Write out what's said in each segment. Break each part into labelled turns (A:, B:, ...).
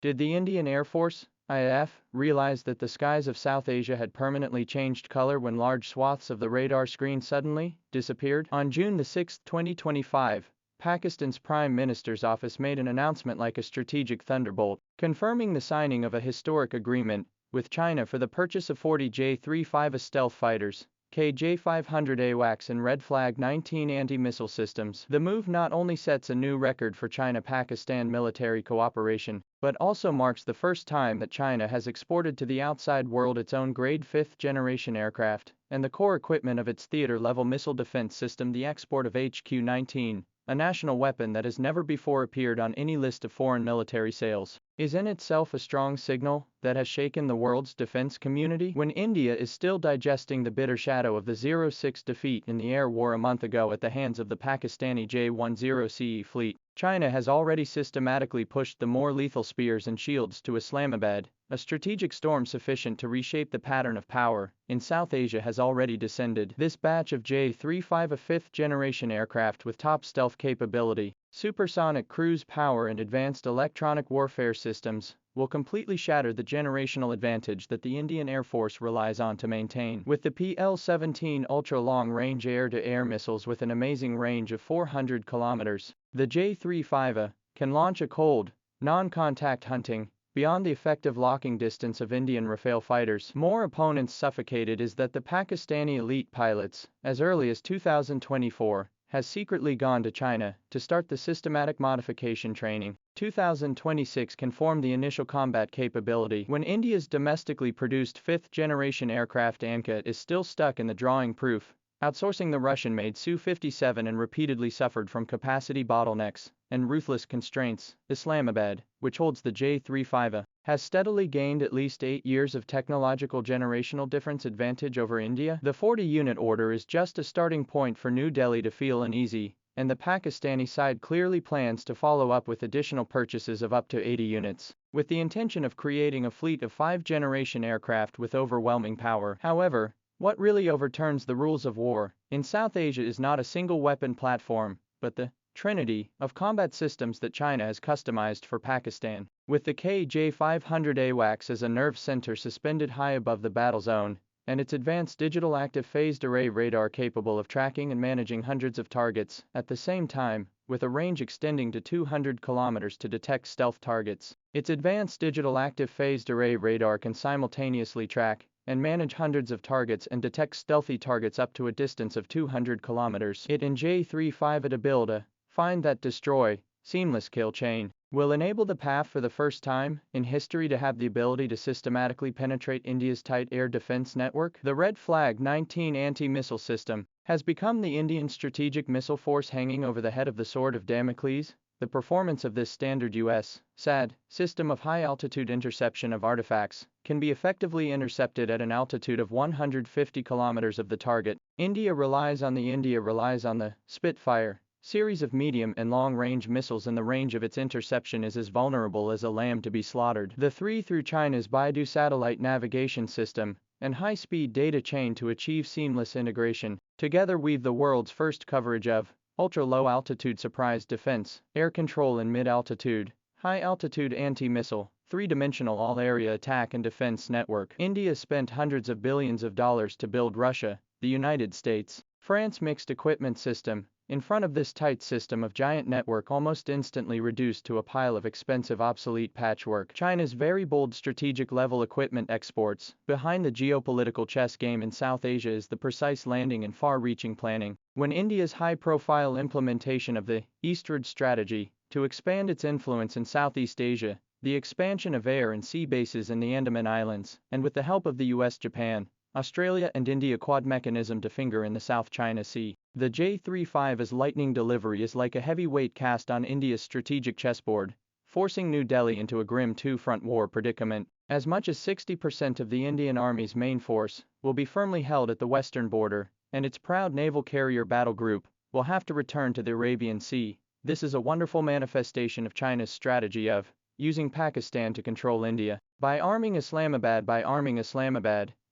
A: Did the Indian Air Force, IAF, realize that the skies of South Asia had permanently changed color when large swaths of the radar screen suddenly disappeared? On June 6, 2025, Pakistan's Prime Minister's office made an announcement like a strategic thunderbolt, confirming the signing of a historic agreement with China for the purchase of 40 J-35 stealth fighters, KJ-500 AWACS and Red Flag 19 anti-missile systems. The move not only sets a new record for China-Pakistan military cooperation, but also marks the first time that China has exported to the outside world its own grade 5th generation aircraft, and the core equipment of its theater-level missile defense system. The export of HQ-19, a national weapon that has never before appeared on any list of foreign military sales, is in itself a strong signal that has shaken the world's defense community. When India is still digesting the bitter shadow of the 0-6 defeat in the air war a month ago at the hands of the Pakistani J-10 fleet, China has already systematically pushed the more lethal spears and shields to Islamabad. A strategic storm sufficient to reshape the pattern of power in South Asia has already descended. This batch of J-35, a fifth-generation aircraft with top stealth capability, supersonic cruise power and advanced electronic warfare systems, will completely shatter the generational advantage that the Indian Air Force relies on to maintain. With the PL-17 ultra-long-range air-to-air missiles with an amazing range of 400 kilometers, the J-35 can launch a cold, non-contact hunting beyond the effective locking distance of Indian Rafale fighters. More opponents suffocated is that the Pakistani elite pilots, as early as 2024, has secretly gone to China to start the systematic modification training. 2026 can form the initial combat capability when India's domestically produced fifth-generation aircraft Anka is still stuck in the drawing-proof, outsourcing the Russian-made Su-57 and repeatedly suffered from capacity bottlenecks and ruthless constraints. Islamabad, which holds the J-35, has steadily gained at least 8 years of technological generational difference advantage over India. The 40-unit order is just a starting point for New Delhi to feel uneasy, and the Pakistani side clearly plans to follow up with additional purchases of up to 80 units, with the intention of creating a fleet of 5th-generation aircraft with overwhelming power. However, what really overturns the rules of war in South Asia is not a single weapon platform, but the trinity of combat systems that China has customized for Pakistan. With the KJ-500 AWACS as a nerve center suspended high above the battle zone, and its advanced digital active phased array radar capable of tracking and managing hundreds of targets at the same time, with a range extending to 200 kilometers to detect stealth targets. Its advanced digital active phased array radar can simultaneously track and manage hundreds of targets and detect stealthy targets up to a distance of 200 kilometers. It and J-35 to build a find that destroy seamless kill chain will enable the PAF for the first time in history to have the ability to systematically penetrate India's tight air defense network. The Red Flag 19 anti-missile system has become the Indian strategic missile force hanging over the head of the sword of Damocles. The performance of this standard U.S. SAD system of high-altitude interception of artifacts can be effectively intercepted at an altitude of 150 kilometers of the target. India relies on the Spitfire series of medium and long-range missiles, and the range of its interception is as vulnerable as a lamb to be slaughtered. The three through China's Baidu satellite navigation system and high-speed data chain to achieve seamless integration together weave the world's first coverage of ultra-low altitude surprise defense, air control in mid-altitude, high-altitude anti-missile, three-dimensional all-area attack and defense network. India spent hundreds of billions of dollars to build Russia, the United States, France mixed equipment system. In front of this tight system of giant network almost instantly reduced to a pile of expensive obsolete patchwork. China's very bold strategic level equipment exports. Behind the geopolitical chess game in South Asia is the precise landing and far-reaching planning. When India's high-profile implementation of the Eastward Strategy to expand its influence in Southeast Asia, the expansion of air and sea bases in the Andaman Islands, and with the help of the US, Japan, Australia and India Quad mechanism to finger in the South China Sea, the J-35's lightning delivery is like a heavy weight cast on India's strategic chessboard, forcing New Delhi into a grim two-front war predicament. As much as 60% of the Indian Army's main force will be firmly held at the western border, and its proud naval carrier battle group will have to return to the Arabian Sea. This is a wonderful manifestation of China's strategy of using Pakistan to control India. By arming Islamabad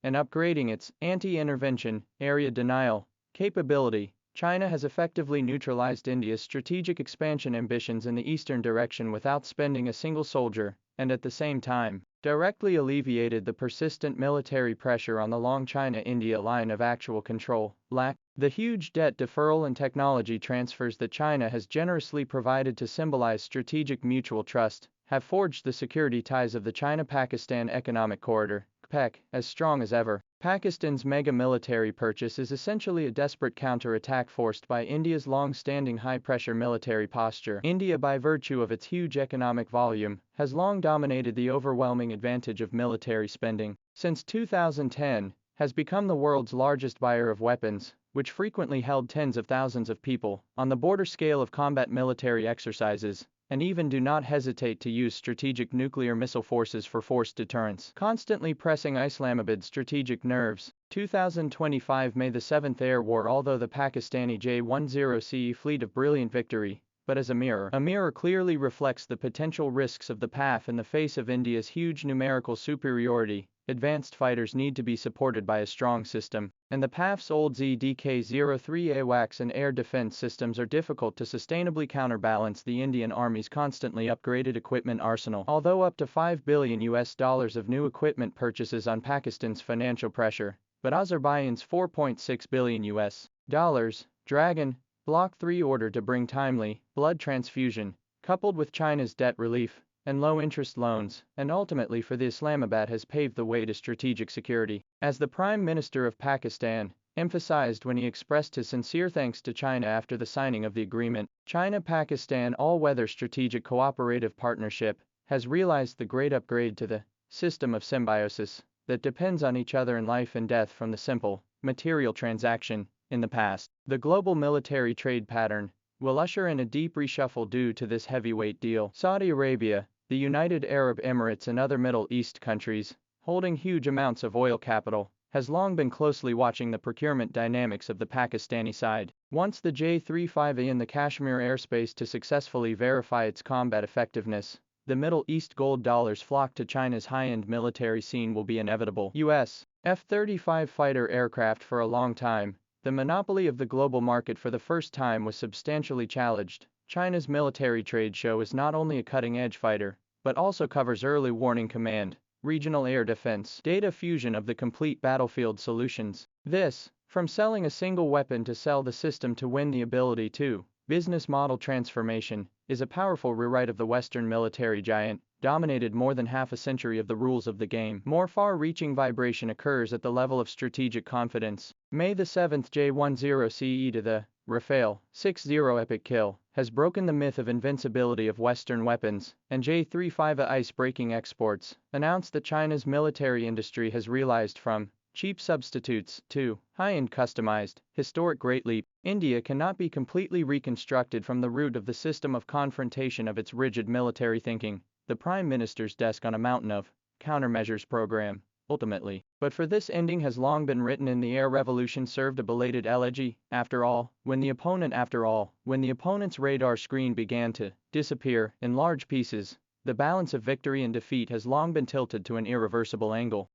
A: and upgrading its anti-intervention, area denial capability, China has effectively neutralized India's strategic expansion ambitions in the eastern direction without spending a single soldier. and at the same time, directly alleviated the persistent military pressure on the long China-India line of actual control. The huge debt deferral and technology transfers that China has generously provided to symbolize strategic mutual trust have forged the security ties of the China-Pakistan Economic Corridor, PEC, as strong as ever. Pakistan's mega military purchase is essentially a desperate counter-attack forced by India's long-standing high-pressure military posture. India, by virtue of its huge economic volume, has long dominated the overwhelming advantage of military spending. Since 2010, has become the world's largest buyer of weapons, which frequently held tens of thousands of people on the border scale of combat military exercises, and even do not hesitate to use strategic nuclear missile forces for forced deterrence, constantly pressing Islamabad's strategic nerves. 2025 May the 7th Air War. Although the Pakistani J-10 fleet of brilliant victory, but as a mirror clearly reflects the potential risks of the PAF in the face of India's huge numerical superiority. Advanced fighters need to be supported by a strong system, and the PAF's old ZDK-03 AWACS and air defense systems are difficult to sustainably counterbalance the Indian Army's constantly upgraded equipment arsenal. Although up to $5 billion of new equipment purchases on Pakistan's financial pressure, but Azerbaijan's $4.6 billion Dragon Block 3 order to bring timely blood transfusion, coupled with China's debt relief and low-interest loans, and ultimately for the Islamabad has paved the way to strategic security. As the Prime Minister of Pakistan emphasized when he expressed his sincere thanks to China after the signing of the agreement, China-Pakistan all-weather strategic cooperative partnership has realized the great upgrade to the system of symbiosis that depends on each other in life and death from the simple, material transaction. In the past, the global military trade pattern will usher in a deep reshuffle due to this heavyweight deal. Saudi Arabia, the United Arab Emirates and other Middle East countries, holding huge amounts of oil capital, has long been closely watching the procurement dynamics of the Pakistani side. Once the J-35 in the Kashmir airspace to successfully verify its combat effectiveness, the Middle East gold dollars flock to China's high-end military scene will be inevitable. U.S. F-35 fighter aircraft. For a long time, the monopoly of the global market for the first time was substantially challenged. China's military trade show is not only a cutting-edge fighter, but also covers early warning command, regional air defense, data fusion of the complete battlefield solutions. This, from selling a single weapon to sell the system to win the ability to, business model transformation, is a powerful rewrite of the Western military giant, dominated more than half a century of the rules of the game. More far-reaching vibration occurs at the level of strategic confidence. May the 7th J-10 CE to the Rafale 6-0 epic kill has broken the myth of invincibility of Western weapons, and J-35 ice-breaking exports announced that China's military industry has realized from cheap substitutes to high-end customized, historic great leap. India cannot be completely reconstructed from the root of the system of confrontation of its rigid military thinking, the Prime Minister's desk on a mountain of countermeasures program, ultimately. But for this ending has long been written in the air revolution served a belated elegy. After all, when the opponent's radar screen began to disappear in large pieces, the balance of victory and defeat has long been tilted to an irreversible angle.